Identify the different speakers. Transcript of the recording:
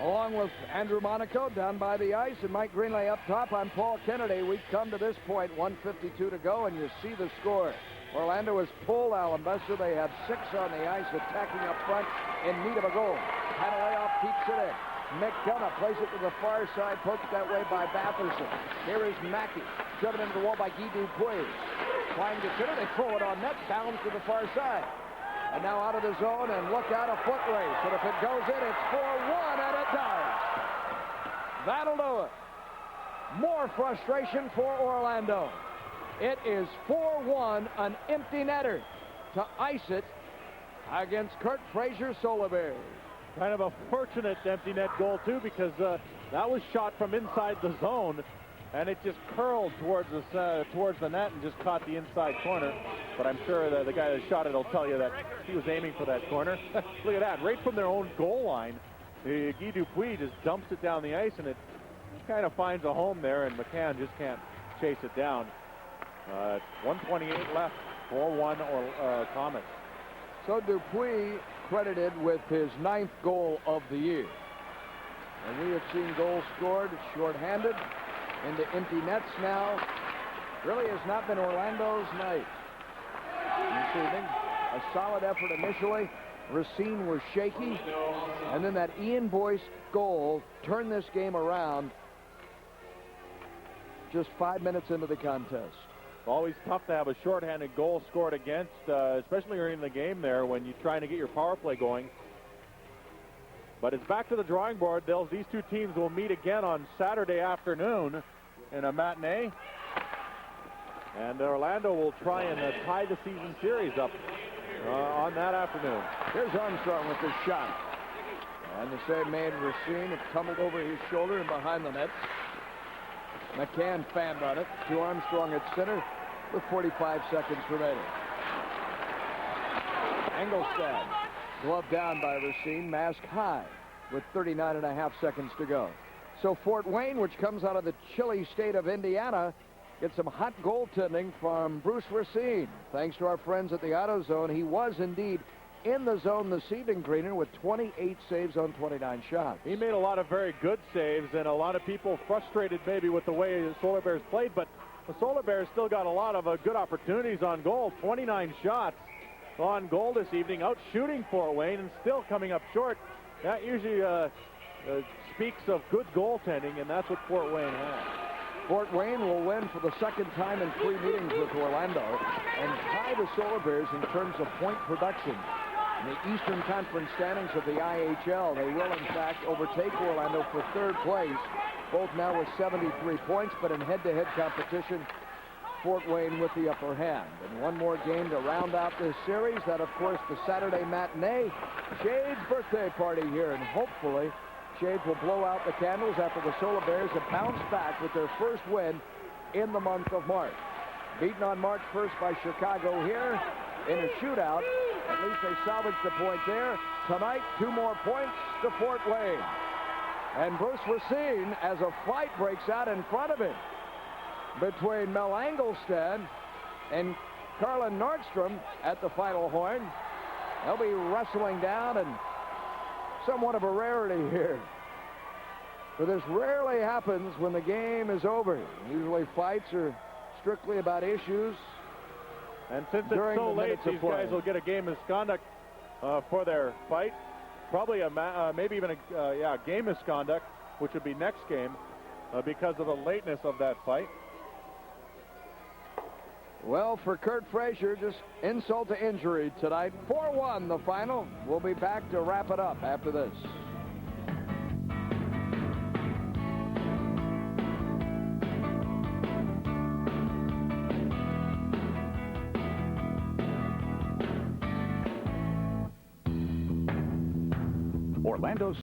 Speaker 1: Along with Andrew Monaco down by the ice and Mike Greenlay up top, I'm Paul Kennedy. We come to this point, 1:52 to go, and you see the score. Orlando has pulled Allenbuster. They have 6 on the ice, attacking up front in need of a goal. Panaleoff keeps it in. McDonough plays it to the far side, poked that way by Batherson. Here is Mackey, driven into the wall by Guy Dupuis. Trying to center, they throw it on net, bounds to the far side. And now out of the zone, and look out, a foot race. And if it goes in, it's 4-1, and it does. That'll do it. More frustration for Orlando. It is 4-1, an empty netter to ice it against Kurt Fraser Solar Bears.
Speaker 2: Kind of a fortunate empty net goal, too, because that was shot from inside the zone, and it just curled towards the net and just caught the inside corner. But I'm sure the guy that shot it will tell you that he was aiming for that corner. Look at that, right from their own goal line. Guy Dupuis just dumps it down the ice, and it kind of finds a home there, and McCann just can't chase it down. 1:28 left, 4-1 or Komets.
Speaker 1: So Dupuis credited with his 9th goal of the year. And we have seen goals scored shorthanded into empty nets now. Really has not been Orlando's night this evening. A solid effort initially. Racine was shaky. And then that Ian Boyce goal turned this game around just 5 minutes into the contest.
Speaker 2: Always tough to have a shorthanded goal scored against, especially early in the game there when you're trying to get your power play going. But it's back to the drawing board. These two teams will meet again on Saturday afternoon in a matinee. And Orlando will try and tie the season series up on that afternoon.
Speaker 1: Here's Armstrong with the shot. And the save made. Racine. It tumbled over his shoulder and behind the net. McCann fanned on it to Armstrong at center with 45 seconds remaining. Engelstad gloved down by Racine, mask high with 39.5 seconds to go. So Fort Wayne, which comes out of the chilly state of Indiana, gets some hot goaltending from Bruce Racine. Thanks to our friends at the AutoZone, he was indeed in the zone this evening, Greener, with 28 saves on 29 shots.
Speaker 2: He made a lot of very good saves, and a lot of people frustrated maybe with the way the Solar Bears played, but the Solar Bears still got a lot of good opportunities on goal. 29 shots on goal this evening, out shooting Fort Wayne and still coming up short. That usually speaks of good goaltending, and that's what Fort Wayne has.
Speaker 1: Fort Wayne will win for the 2nd time in 3 meetings with Orlando and tie the Solar Bears in terms of point production. In the Eastern Conference standings of the IHL, they will, in fact, overtake Orlando for 3rd place, both now with 73 points, but in head-to-head competition, Fort Wayne with the upper hand. And one more game to round out this series. That, of course, the Saturday matinee, Shade's birthday party here, and hopefully Shades will blow out the candles after the Solar Bears have bounced back with their first win in the month of March. Beaten on March 1st by Chicago here in a shootout. At least they salvaged the point there. Tonight, 2 more points to Fort Wayne. And Bruce Racine, as a fight breaks out in front of him between Mel Engelstad and Carlin Nordstrom at the final horn. They'll be wrestling down, and somewhat of a rarity here. For this rarely happens when the game is over. Usually fights are strictly about issues.
Speaker 2: And since it's so late, these guys will get a game misconduct for their fight. Probably maybe even a game misconduct, which would be next game because of the lateness of that fight.
Speaker 1: Well, for Kurt Fraser, just insult to injury tonight. 4-1 the final. We'll be back to wrap it up after this.
Speaker 3: Orlando's